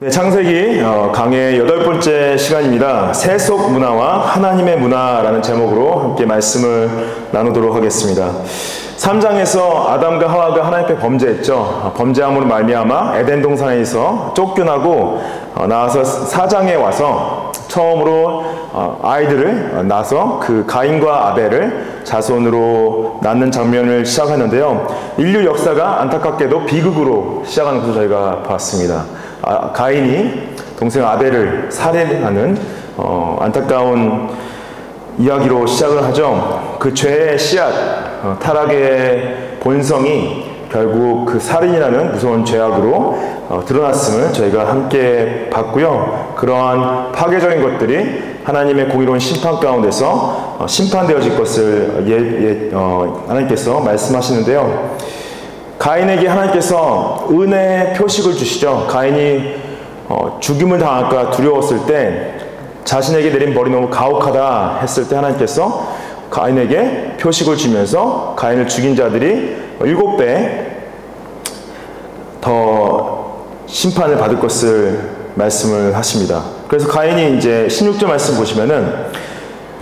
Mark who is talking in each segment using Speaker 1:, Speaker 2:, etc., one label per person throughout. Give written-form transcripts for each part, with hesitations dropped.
Speaker 1: 네, 창세기 강의 8번째 시간입니다. 세속 문화와 하나님의 문화라는 제목으로 함께 말씀을 나누도록 하겠습니다. 3장에서 아담과 하와가 하나님 앞에 범죄했죠. 범죄함으로 말미암아 에덴 동산에서 쫓겨나고 나와서 4장에 와서 처음으로 아이들을 낳아서 그 가인과 아벨을 자손으로 낳는 장면을 시작하는데요. 인류 역사가 안타깝게도 비극으로 시작하는 것을 저희가 봤습니다. 가인이 동생 아벨을 살해하는 안타까운 이야기로 시작을 하죠. 그 죄의 씨앗, 타락의 본성이 결국 그 살인이라는 무서운 죄악으로 드러났음을 저희가 함께 봤고요. 그러한 파괴적인 것들이 하나님의 공의로운 심판 가운데서 심판되어질 것을 하나님께서 말씀하시는데요. 가인에게 하나님께서 은혜의 표식을 주시죠. 가인이 죽임을 당할까 두려웠을 때, 자신에게 내린 벌이 너무 가혹하다 했을 때 하나님께서 가인에게 표식을 주면서 가인을 죽인 자들이 7배 더 심판을 받을 것을 말씀을 하십니다. 그래서 가인이 이제 16절 말씀 보시면은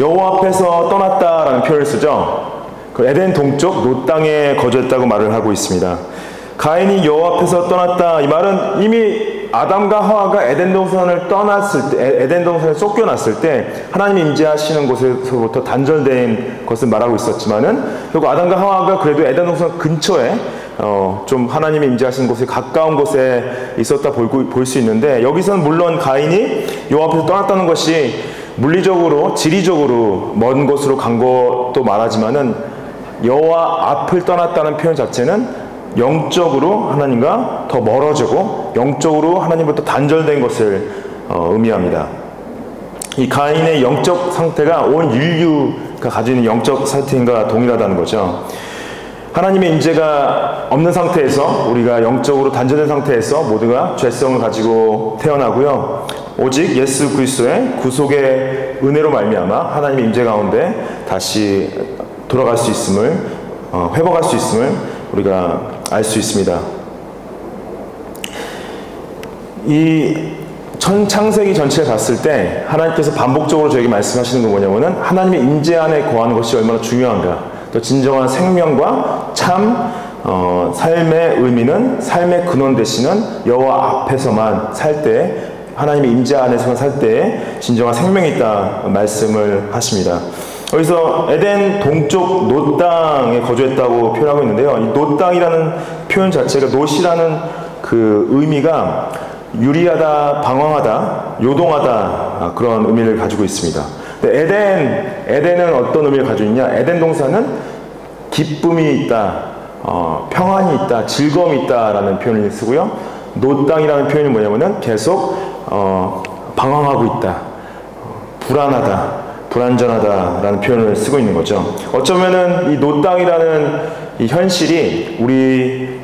Speaker 1: 여호와 앞에서 떠났다라는 표현을 쓰죠. 그 에덴 동쪽 놋 땅에 거주했다고 말을 하고 있습니다. 가인이 여호와 앞에서 떠났다, 이 말은 이미 아담과 하와가 에덴 동산을 떠났을 때, 에덴 동산에 쫓겨났을 때 하나님이 임재하시는 곳에서부터 단절된 것을 말하고 있었지만은 결국 아담과 하와가 그래도 에덴 동산 근처에 좀 하나님이 임재하시는 곳에 가까운 곳에 있었다 볼 수 있는데, 여기서는 물론 가인이 여호와 앞에서 떠났다는 것이 물리적으로 지리적으로 먼 곳으로 간 것도 말하지만은 여호와 앞을 떠났다는 표현 자체는 영적으로 하나님과 더 멀어지고 영적으로 하나님부터 단절된 것을 의미합니다. 이 가인의 영적 상태가 온 인류가 가지는 영적 상태인가 동일하다는 거죠. 하나님의 임재가 없는 상태에서, 우리가 영적으로 단절된 상태에서 모두가 죄성을 가지고 태어나고요. 오직 예수 그리스도의 구속의 은혜로 말미암아 하나님의 임재 가운데 다시 돌아갈 수 있음을, 회복할 수 있음을 우리가 알 수 있습니다. 이 창세기 전체를 봤을 때 하나님께서 반복적으로 저에게 말씀하시는 건 뭐냐면은 하나님의 임재 안에 거하는 것이 얼마나 중요한가, 또 진정한 생명과 참 삶의 의미는, 삶의 근원 되시는 여호와 앞에서만 살 때, 하나님의 임재 안에서만 살 때에 진정한 생명이 있다 말씀을 하십니다. 여기서 에덴 동쪽 놋 땅에 거주했다고 표현하고 있는데요. 이 놋 땅이라는 표현 자체가, 놋이라는 그 의미가 유리하다, 방황하다, 요동하다, 그런 의미를 가지고 있습니다. 에덴은 어떤 의미를 가지고 있냐? 에덴 동산은 기쁨이 있다, 평안이 있다, 즐거움이 있다라는 표현을 쓰고요. 놋 땅이라는 표현이 뭐냐면은 계속 방황하고 있다, 불안하다, 불안전하다라는 표현을 쓰고 있는 거죠. 어쩌면은 이 놋 땅이라는 이 현실이 우리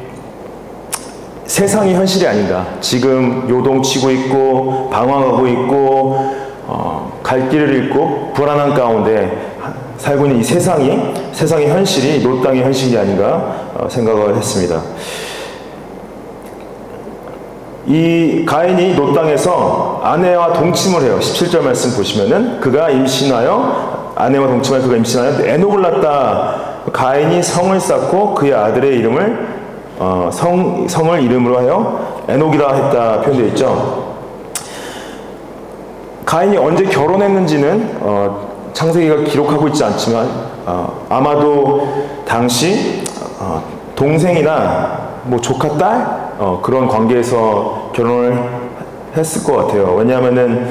Speaker 1: 세상의 현실이 아닌가. 지금 요동치고 있고 방황하고 있고 갈 길을 잃고 불안한 가운데 살고 있는 이 세상의 현실이 놋 땅의 현실이 아닌가 생각을 했습니다. 이 가인이 놋 땅에서 아내와 동침을 해요. 17절 말씀 보시면은 그가 임신하여, 아내와 동침하여 그가 임신하여 에녹을 낳았다. 가인이 성을 쌓고 그의 아들의 이름을 성을 이름으로 하여 에녹이라 했다 표현되어 있죠. 가인이 언제 결혼했는지는 창세기가 기록하고 있지 않지만 아마도 당시 동생이나 뭐 조카 딸 그런 관계에서 결혼을 했을 것 같아요. 왜냐하면은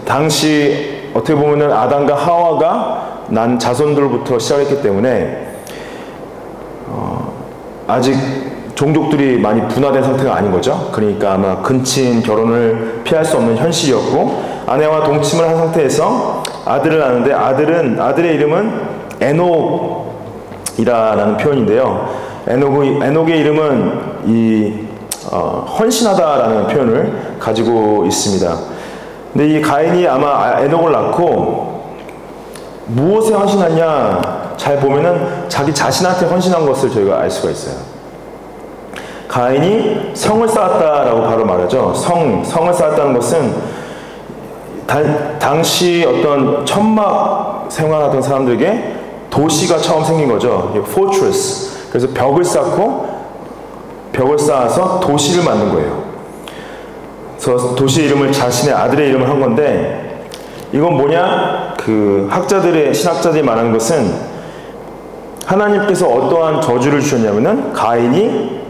Speaker 1: 당시 어떻게 보면은 아담과 하와가 난 자손들부터 시작했기 때문에 아직 종족들이 많이 분화된 상태가 아닌 거죠. 그러니까 아마 근친 결혼을 피할 수 없는 현실이었고, 아내와 동침을 한 상태에서 아들을 낳는데 아들의 이름은 에녹이라는 표현인데요. 에녹의 이름은 헌신하다라는 표현을 가지고 있습니다. 근데 이 가인이 아마 에녹을 낳고 무엇에 헌신하냐, 잘 보면은 자기 자신한테 헌신한 것을 저희가 알 수가 있어요. 가인이 성을 쌓았다라고 바로 말하죠. 성을 쌓았다는 것은 당시 어떤 천막 생활하던 사람들에게 도시가 처음 생긴 거죠. fortress. 그래서 벽을 쌓아서 도시를 만든 거예요. 그래서 도시 이름을 자신의 아들의 이름을 한 건데, 이건 뭐냐? 그 신학자들이 말하는 것은 하나님께서 어떠한 저주를 주셨냐면은 가인이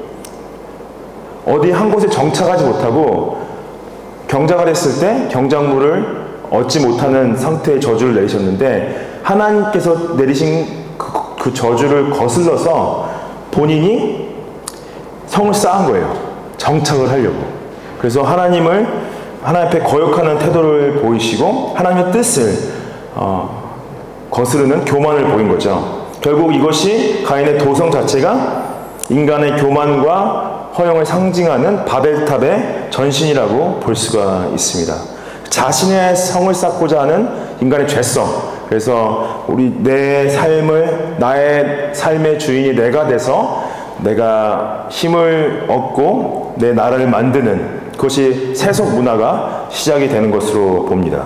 Speaker 1: 어디 한 곳에 정착하지 못하고 경작을 했을 때 경작물을 얻지 못하는 상태의 저주를 내리셨는데, 하나님께서 내리신 그 저주를 거슬러서 본인이 성을 쌓은 거예요. 정착을 하려고. 그래서 하나님 앞에 거역하는 태도를 보이시고 하나님의 뜻을 거스르는 교만을 보인 거죠. 결국 이것이 가인의 도성 자체가 인간의 교만과 허영을 상징하는 바벨탑의 전신이라고 볼 수가 있습니다. 자신의 성을 쌓고자 하는 인간의 죄성. 그래서 나의 삶의 주인이 내가 돼서 내가 힘을 얻고 내 나라를 만드는, 그것이 세속 문화가 시작이 되는 것으로 봅니다.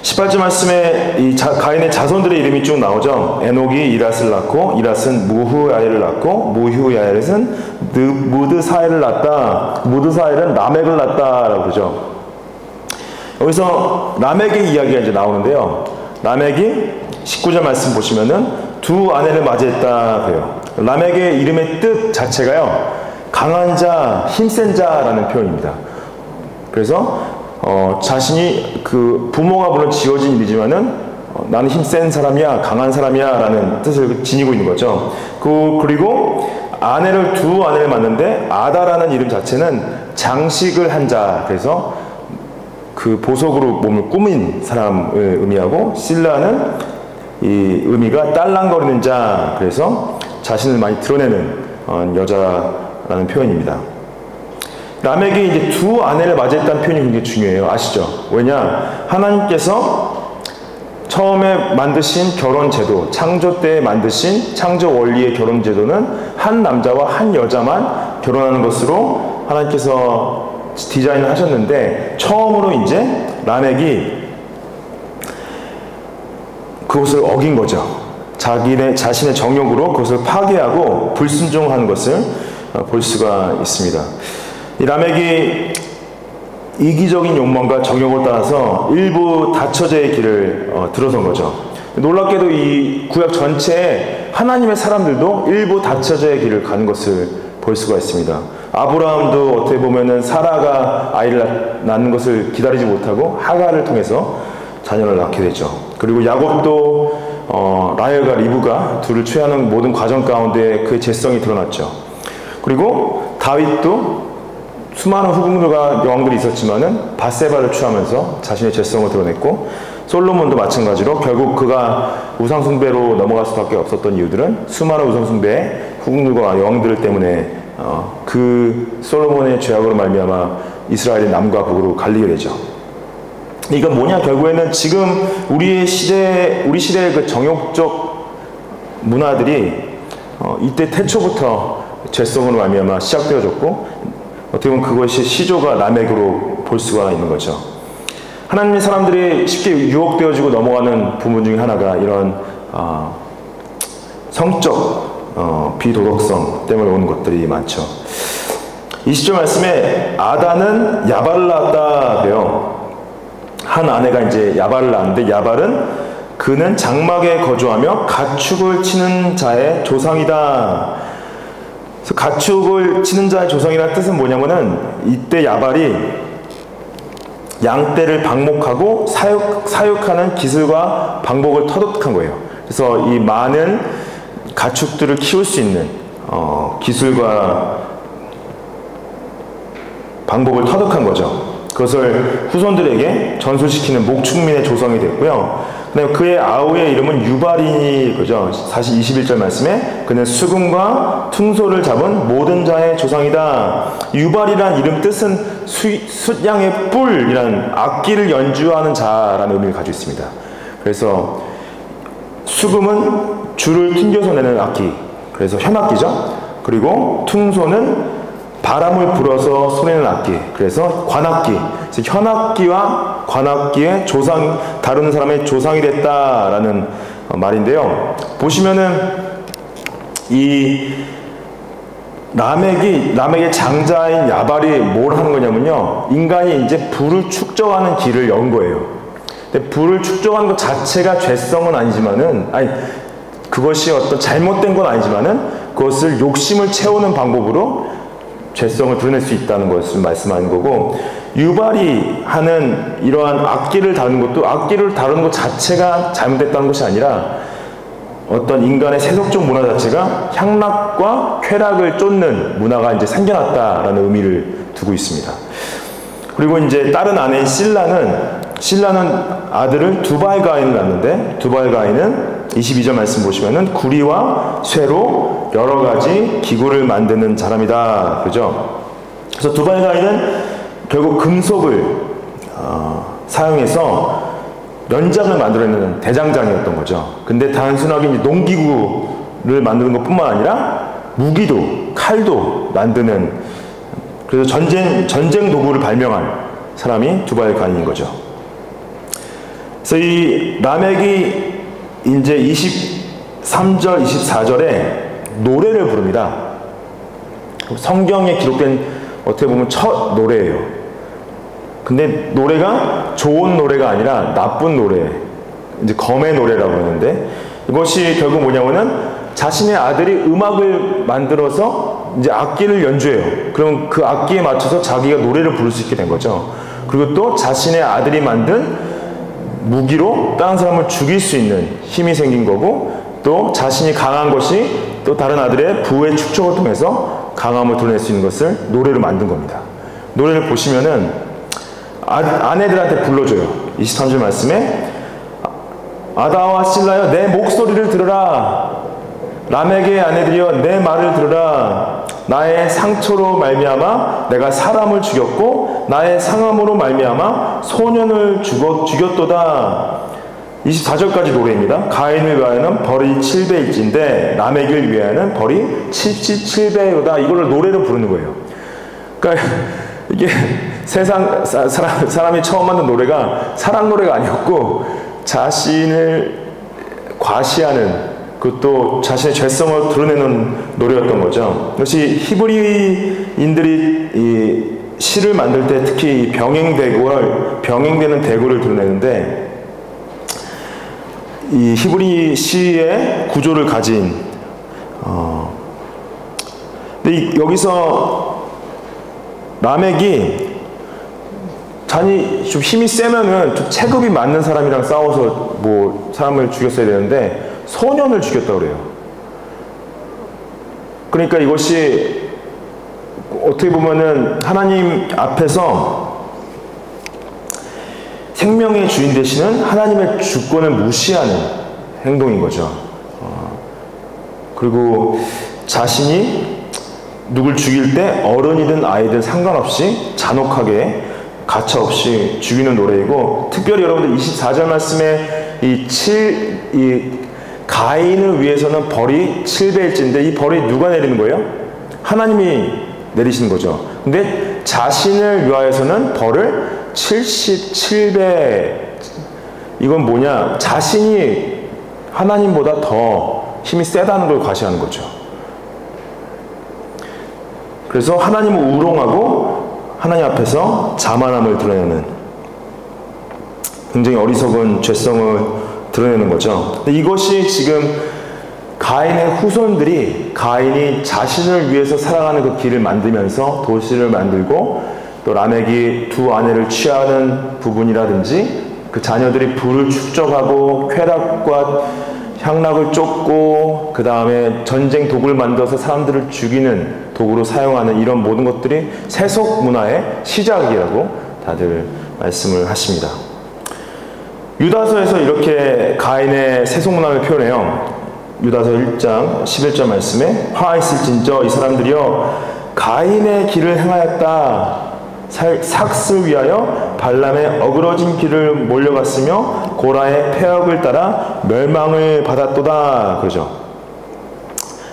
Speaker 1: 18절 말씀에 이 가인의 자손들의 이름이 쭉 나오죠. 에녹이 이랏을 낳고, 이랏은 무후야엘을 낳고, 무후야엘은 무드사엘을 낳았다. 무드사엘은 라멕을 낳았다라고 그러죠. 여기서 라멕의 이야기가 이제 나오는데요. 라멕이 19절 말씀 보시면은 두 아내를 맞이했다 그래요. 라멕의 이름의 뜻 자체가요, 강한 자, 힘센 자라는 표현입니다. 그래서 자신이 그 부모가 물론 지어진 일이지만은 나는 힘센 사람이야, 강한 사람이야 라는 뜻을 지니고 있는 거죠. 그리고 두 아내를 만났는데 아다라는 이름 자체는 장식을 한 자, 그래서 그 보석으로 몸을 꾸민 사람을 의미하고, 실라는 이 의미가 딸랑거리는 자, 그래서 자신을 많이 드러내는 여자라는 표현입니다. 라멕이 이제 두 아내를 맞이했다는 표현이 굉장히 중요해요. 아시죠? 왜냐? 하나님께서 처음에 만드신 결혼 제도, 창조 때 만드신 창조 원리의 결혼 제도는 한 남자와 한 여자만 결혼하는 것으로 하나님께서 디자인을 하셨는데, 처음으로 이제 라멕이 그것을 어긴 거죠. 자신의 정욕으로 그것을 파괴하고 불순종하는 것을 볼 수가 있습니다. 이 라멕이 이기적인 욕망과 정욕을 따라서 일부 다처제의 길을 들어선 거죠. 놀랍게도 이 구약 전체에 하나님의 사람들도 일부 다처제의 길을 가는 것을 볼 수가 있습니다. 아브라함도 어떻게 보면은 사라가 아이를 낳는 것을 기다리지 못하고 하갈을 통해서 자녀를 낳게 되죠. 그리고 야곱도 라헬과 리브가 둘을 취하는 모든 과정 가운데 그의 죄성이 드러났죠. 그리고 다윗도 수많은 후궁들과 여왕들이 있었지만은 밧세바를 취하면서 자신의 죄성을 드러냈고, 솔로몬도 마찬가지로 결국 그가 우상숭배로 넘어갈 수밖에 없었던 이유들은 수많은 우상숭배의 후궁들과 여왕들 때문에 그 솔로몬의 죄악으로 말미암아 이스라엘이 남과 북으로 갈리게 되죠. 이건 뭐냐? 결국에는 지금 우리 시대의 그 정욕적 문화들이 이때 태초부터 죄성으로 말미암아 시작되어졌고, 어떻게 보면 그것이 시조가 라멕으로 볼 수가 있는 거죠. 하나님의 사람들이 쉽게 유혹되어지고 넘어가는 부분 중에 하나가 이런 성적 비도덕성 때문에 오는 것들이 많죠. 20절 말씀에 아다는 야발을 낳았다 그래요. 한 아내가 이제 야발을 낳았는데, 야발은 그는 장막에 거주하며 가축을 치는 자의 조상이다. 그래서 가축을 치는 자의 조상이라는 뜻은 뭐냐면은, 이때 야발이 양떼를 방목하고 사육하는 기술과 방법을 터득한 거예요. 그래서 이 많은 가축들을 키울 수 있는 기술과 방법을 터득한 거죠. 그것을 후손들에게 전수시키는 목축민의 조상이 됐고요. 그의 아우의 이름은 유발인이 그죠. 사실 21절 말씀에 그는 수금과 퉁소를 잡은 모든 자의 조상이다. 유발이란 이름 뜻은 숫양의 뿔이란 악기를 연주하는 자라는 의미를 가지고 있습니다. 그래서 수금은 줄을 튕겨서 내는 악기, 그래서 현악기죠. 그리고 퉁소는 바람을 불어서 소리는 악기, 그래서 관악기, 그래서 현악기와 관악기의 조상, 다루는 사람의 조상이 됐다라는 말인데요. 보시면은 이 라멕의 장자인 야발이 뭘 하는 거냐면요, 인간이 이제 불을 축적하는 길을 연 거예요. 근데 불을 축적하는 것 자체가 죄성은 아니지만은, 그것이 어떤 잘못된 건 아니지만은 그것을 욕심을 채우는 방법으로 죄성을 드러낼 수 있다는 것을 말씀하는 거고, 유발이 하는 이러한 악기를 다루는 것도 악기를 다루는 것 자체가 잘못됐다는 것이 아니라 어떤 인간의 세속적 문화 자체가 향락과 쾌락을 쫓는 문화가 이제 생겨났다라는 의미를 두고 있습니다. 그리고 이제 다른 아내인 신라는 아들을 두발가인을 낳는데, 두발가인은 22절 말씀 보시면은 구리와 쇠로 여러 가지 기구를 만드는 사람이다. 그죠? 그래서 두발가인은 결국 금속을 사용해서 연장을 만들어내는 대장장이었던 거죠. 근데 단순하게 이제 농기구를 만드는 것 뿐만 아니라 무기도, 칼도 만드는, 그래서 전쟁 도구를 발명한 사람이 두발가인인 거죠. 그래서 이 라멕이 이제 23절, 24절에 노래를 부릅니다. 성경에 기록된 어떻게 보면 첫 노래예요. 근데 노래가 좋은 노래가 아니라 나쁜 노래, 이제 검의 노래라고 그러는데, 이것이 결국 뭐냐면은 자신의 아들이 음악을 만들어서 이제 악기를 연주해요. 그럼 그 악기에 맞춰서 자기가 노래를 부를 수 있게 된 거죠. 그리고 또 자신의 아들이 만든 무기로 다른 사람을 죽일 수 있는 힘이 생긴 거고, 또 자신이 강한 것이 또 다른 아들의 부의 축적을 통해서 강함을 드러낼 수 있는 것을 노래로 만든 겁니다. 노래를 보시면은 아내들한테 불러줘요. 23절 말씀에 아다와 실라여 내 목소리를 들으라. 라멕의 아내들이여 내 말을 들으라. 나의 상처로 말미암아 내가 사람을 죽였고 나의 상함으로 말미암아 소년을 죽였도다. 24절까지 노래입니다. 가인을 위하여는 벌이 7배일진데 라멕을 위하여는 벌이 77배로다. 이거를 노래로 부르는 거예요. 그러니까 이게 사람이 처음 만든 노래가 사랑 노래가 아니었고, 자신을 과시하는, 그것도 자신의 죄성을 드러내는 노래였던 거죠. 그것이 히브리인들이 이 시를 만들 때 특히 병행되는 대고를 드러내는데, 이 히브리 시의 구조를 가진 근데 여기서 라멕이 자니 좀 힘이 세면은 좀 체급이 맞는 사람이랑 싸워서 뭐 사람을 죽였어야 되는데 소년을 죽였다고 그래요. 그러니까 이것이 어떻게 보면은 하나님 앞에서 생명의 주인 되시는 하나님의 주권을 무시하는 행동인 거죠. 그리고 자신이 누굴 죽일 때 어른이든 아이든 상관없이 잔혹하게 가차없이 죽이는 노래이고, 특별히 여러분들 24절 말씀에 이 가인을 위해서는 벌이 7배일진데 이 벌이 누가 내리는 거예요? 하나님이 내리시는 거죠. 근데 자신을 위하여서는 벌을 77배. 이건 뭐냐? 자신이 하나님보다 더 힘이 세다는 걸 과시하는 거죠. 그래서 하나님을 우롱하고 하나님 앞에서 자만함을 드러내는, 굉장히 어리석은 죄성을 드러내는 거죠. 근데 이것이 지금 가인의 후손들이, 가인이 자신을 위해서 살아가는 그 길을 만들면서 도시를 만들고, 또 라멕이 두 아내를 취하는 부분이라든지, 그 자녀들이 부를 축적하고 쾌락과 향락을 쫓고 그 다음에 전쟁 도구를 만들어서 사람들을 죽이는 도구로 사용하는 이런 모든 것들이 세속 문화의 시작이라고 다들 말씀을 하십니다. 유다서에서 이렇게 가인의 세속 문화를 표현해요. 유다서 1장 11절 말씀에 화있을진저 이 사람들이여 가인의 길을 행하였다. 삭스를 위하여 발람의 어그러진 길을 몰려갔으며 고라의 폐역을 따라 멸망을 받았도다. 그러죠.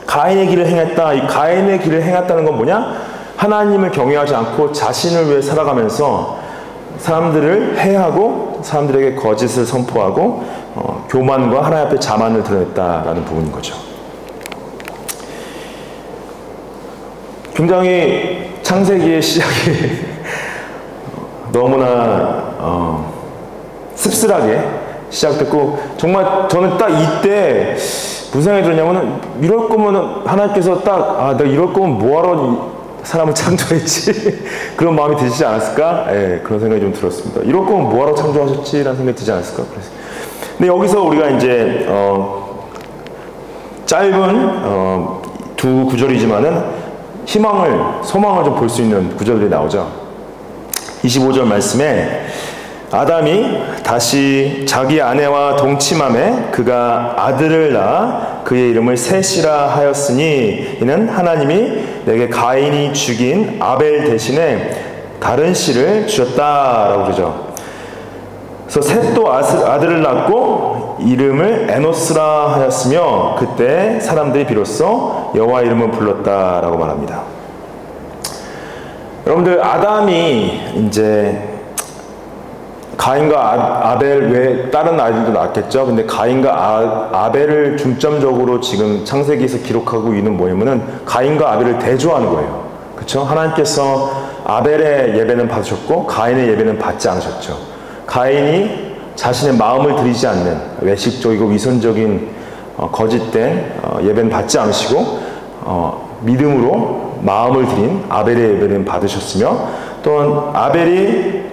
Speaker 1: 가인의 길을 행했다. 이 가인의 길을 행했다는 건 뭐냐? 하나님을 경외하지 않고 자신을 위해 살아가면서 사람들을 해하고 사람들에게 거짓을 선포하고 교만과 하나님 앞에 자만을 드러냈다라는 부분인 거죠. 굉장히 창세기의 시작이 너무나 씁쓸하게 시작됐고, 정말 저는 딱 이때 무슨 생각이 들었냐면은, 이럴 거면 하나님께서 딱 내가 이럴 거면 뭐하러 사람을 창조했지? 그런 마음이 드시지 않았을까? 예, 그런 생각이 좀 들었습니다. 이럴 거면 뭐하러 창조하셨지라는 생각이 들지 않았을까? 그래서. 근데 여기서 우리가 이제 짧은 두 구절이지만은 소망을 좀 볼 수 있는 구절들이 나오죠. 25절 말씀에 아담이 다시 자기 아내와 동침함에 그가 아들을 낳아 그의 이름을 셋이라 하였으니 이는 하나님이 내게 가인이 죽인 아벨 대신에 다른 씨를 주셨다라고 그러죠. 그래서 셋도 아들을 낳고 이름을 에노스라 하였으며 그때 사람들이 비로소 여호와 이름을 불렀다라고 말합니다. 여러분들, 아담이 이제 가인과 아벨 외에 다른 아이들도 낳았겠죠. 근데 가인과 아벨을 중점적으로 지금 창세기에서 기록하고 있는 뭐냐면은 가인과 아벨을 대조하는 거예요. 그렇죠? 하나님께서 아벨의 예배는 받으셨고 가인의 예배는 받지 않으셨죠. 가인이 자신의 마음을 들이지 않는 외식적이고 위선적인 거짓된 예배는 받지 않으시고 믿음으로 마음을 들인 아벨의 예배는 받으셨으며, 또한 아벨이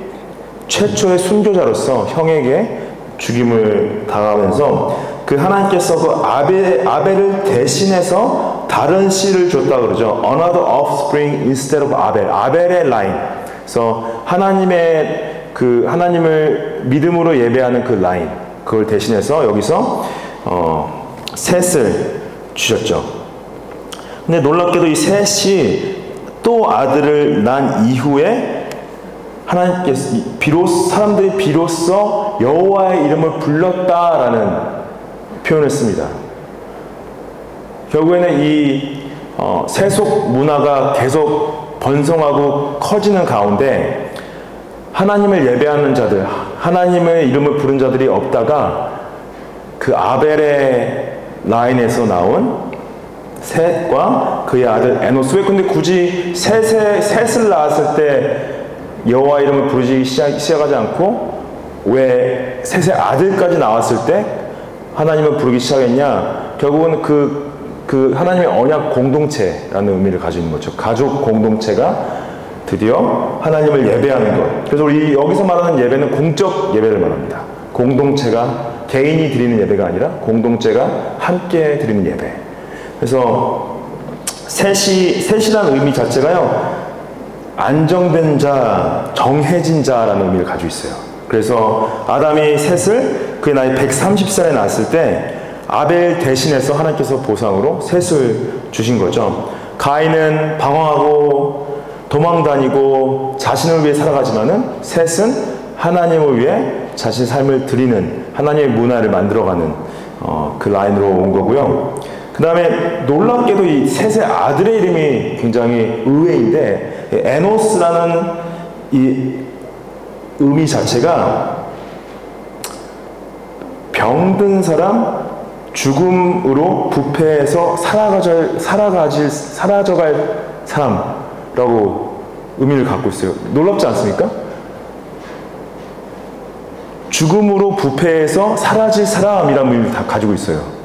Speaker 1: 최초의 순교자로서 형에게 죽임을 당하면서 그 하나님께서 그 아벨을 대신해서 다른 씨를 줬다 그러죠. Another offspring instead of 아벨. 아벨의 라인. 그래서 하나님을 믿음으로 예배하는 그 라인, 그걸 대신해서 여기서 셋을 주셨죠. 근데 놀랍게도 이 셋이 또 아들을 낳은 이후에 하나님께서 사람들이 비로소 여호와의 이름을 불렀다라는 표현을 씁니다. 결국에는 이 세속 문화가 계속 번성하고 커지는 가운데 하나님을 예배하는 자들, 하나님의 이름을 부른 자들이 없다가 그 아벨의 라인에서 나온 셋과 그의 아들 에노스. 왜 근데 굳이 셋을 낳았을 때 여호와 이름을 부르기 시작하지 않고 왜 셋의 아들까지 나왔을 때 하나님을 부르기 시작했냐? 결국은 그 하나님의 언약 공동체라는 의미를 가지고 있는 거죠. 가족 공동체가 드디어 하나님을 예배하는 것. 그래서 우리 여기서 말하는 예배는 공적 예배를 말합니다. 공동체가 개인이 드리는 예배가 아니라 공동체가 함께 드리는 예배. 그래서 셋이라는 의미 자체가요, 안정된 자, 정해진 자라는 의미를 가지고 있어요. 그래서 아담이 셋을 그의 나이 130살에 낳았을 때 아벨 대신해서 하나님께서 보상으로 셋을 주신 거죠. 가인은 방황하고 도망다니고 자신을 위해 살아가지만은 셋은 하나님을 위해 자신의 삶을 드리는 하나님의 문화를 만들어가는 그 라인으로 온 거고요. 그 다음에 놀랍게도 이 셋의 아들의 이름이 굉장히 의외인데, 에노스라는 이 의미 자체가 병든 사람, 죽음으로 부패해서 사라져갈 사람라고 의미를 갖고 있어요. 놀랍지 않습니까? 죽음으로 부패해서 사라질 사람이라는 의미를 다 가지고 있어요.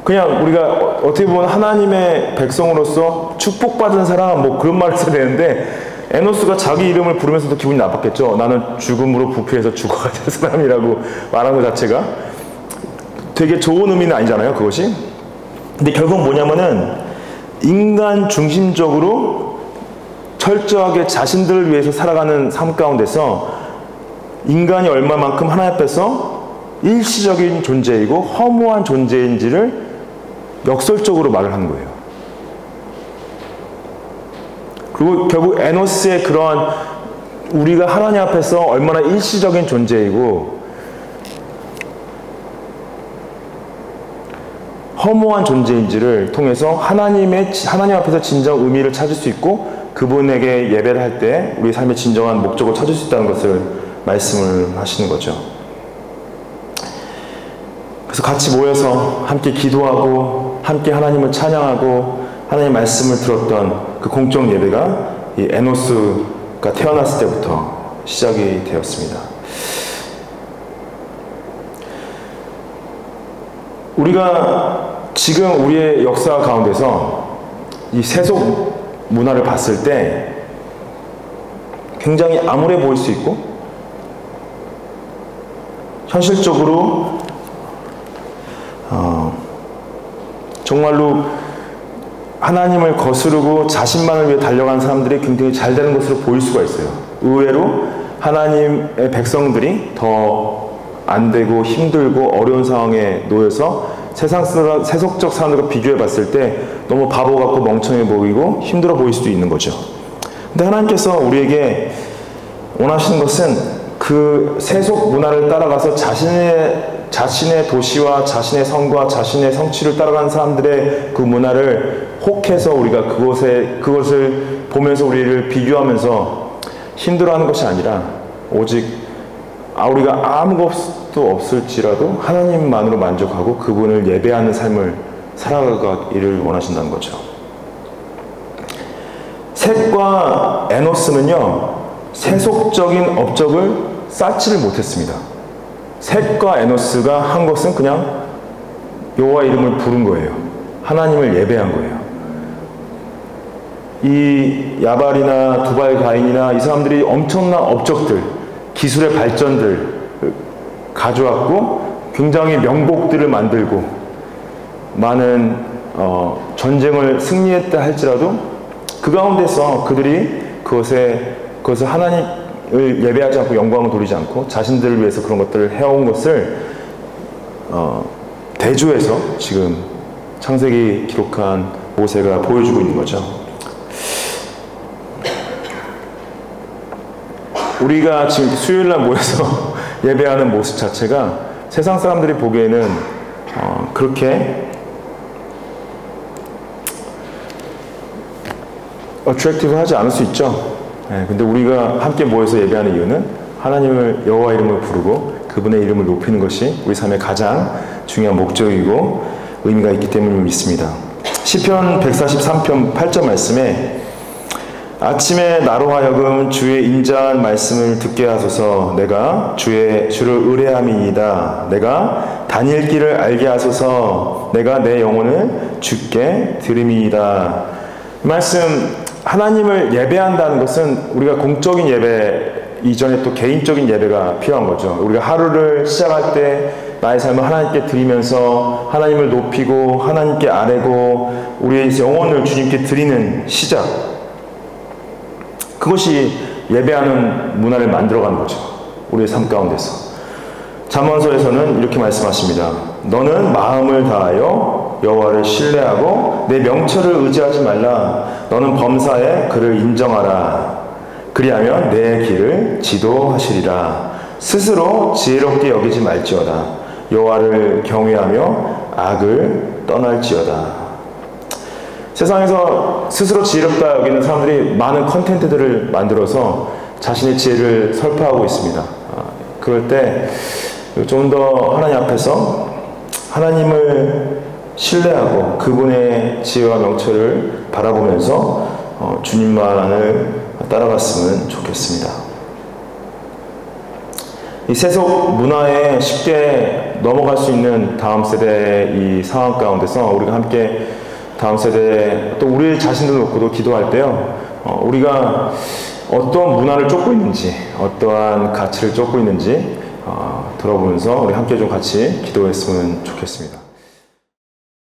Speaker 1: 그냥 우리가 어떻게 보면 하나님의 백성으로서 축복받은 사람, 뭐 그런 말을 써야 되는데, 에노스가 자기 이름을 부르면서도 기분이 나빴겠죠. 나는 죽음으로 부패해서 죽어가야 될 사람이라고 말하는 것 자체가 되게 좋은 의미는 아니잖아요, 그것이. 근데 결국 뭐냐면은 인간 중심적으로 철저하게 자신들을 위해서 살아가는 삶 가운데서 인간이 얼마만큼 하나님 앞에서 일시적인 존재이고 허무한 존재인지를 역설적으로 말을 하는 거예요. 그리고 결국 에노스의 그러한 우리가 하나님 앞에서 얼마나 일시적인 존재이고 허무한 존재인지를 통해서 하나님 앞에서 진정 의미를 찾을 수 있고 그분에게 예배를 할 때 우리 삶의 진정한 목적을 찾을 수 있다는 것을 말씀을 하시는 거죠. 그래서 같이 모여서 함께 기도하고 함께 하나님을 찬양하고 하나님 말씀을 들었던 그 공적 예배가 이 에노스가 태어났을 때부터 시작이 되었습니다. 우리가 지금 우리의 역사 가운데서 이 세속 문화를 봤을 때 굉장히 암울해 보일 수 있고 현실적으로 정말로 하나님을 거스르고 자신만을 위해 달려간 사람들이 굉장히 잘 되는 것으로 보일 수가 있어요. 의외로 하나님의 백성들이 더 안 되고 힘들고 어려운 상황에 놓여서 세속적 사람들과 비교해 봤을 때 너무 바보 같고 멍청해 보이고 힘들어 보일 수도 있는 거죠. 근데 하나님께서 우리에게 원하시는 것은 그 세속 문화를 따라가서 자신의 도시와 자신의 성과 자신의 성취를 따라가는 사람들의 그 문화를 혹해서 우리가 그것을 보면서 우리를 비교하면서 힘들어하는 것이 아니라 오직 우리가 아무것도 없을지라도 하나님만으로 만족하고 그분을 예배하는 삶을 살아가기를 원하신다는 거죠. 셋과 에노스는요, 세속적인 업적을 쌓지를 못했습니다. 셋과 에노스가 한 것은 그냥 여호와 이름을 부른 거예요. 하나님을 예배한 거예요. 이 야발이나 두발 가인이나 이 사람들이 엄청난 업적들, 기술의 발전들 가져왔고 굉장히 명복들을 만들고 많은 전쟁을 승리했다 할지라도 그 가운데서 그들이 그것을 하나님을 예배하지 않고 영광을 돌리지 않고 자신들을 위해서 그런 것들을 해온 것을 대조해서 지금 창세기 기록한 모세가 보여주고 있는 거죠. 우리가 지금 수요일날 모여서 예배하는 모습 자체가 세상 사람들이 보기에는 그렇게 어트랙티브 하지 않을 수 있죠. 근데 우리가 함께 모여서 예배하는 이유는 하나님을 여호와 이름을 부르고 그분의 이름을 높이는 것이 우리 삶의 가장 중요한 목적이고 의미가 있기 때문을 믿습니다. 시편 143편 8절 말씀에 아침에 나로 하여금 주의 인자한 말씀을 듣게 하소서. 내가 주를 의뢰함이니이다. 내가 다닐 길을 알게 하소서. 내가 내 영혼을 주께 드림이이다. 이 말씀, 하나님을 예배한다는 것은 우리가 공적인 예배 이전에 또 개인적인 예배가 필요한 거죠. 우리가 하루를 시작할 때 나의 삶을 하나님께 드리면서 하나님을 높이고 하나님께 아뢰고 우리의 영혼을 주님께 드리는 시작, 그것이 예배하는 문화를 만들어가는 거죠. 우리의 삶 가운데서. 잠언서에서는 이렇게 말씀하십니다. 너는 마음을 다하여 여호와를 신뢰하고 내 명철을 의지하지 말라. 너는 범사에 그를 인정하라. 그리하면 내 길을 지도하시리라. 스스로 지혜롭게 여기지 말지어다. 여호와를 경외하며 악을 떠날지어다. 세상에서 스스로 지혜롭다 여기는 사람들이 많은 컨텐츠들을 만들어서 자신의 지혜를 설파하고 있습니다. 그럴 때 좀 더 하나님 앞에서 하나님을 신뢰하고 그분의 지혜와 명철을 바라보면서 주님만을 따라갔으면 좋겠습니다. 이 세속 문화에 쉽게 넘어갈 수 있는 다음 세대의 이 상황 가운데서 우리가 함께 다음 세대 또 우리 자신들 놓고도 기도할 때요, 우리가 어떤 문화를 쫓고 있는지 어떠한 가치를 쫓고 있는지 들어보면서 우리 함께 좀 같이 기도했으면 좋겠습니다.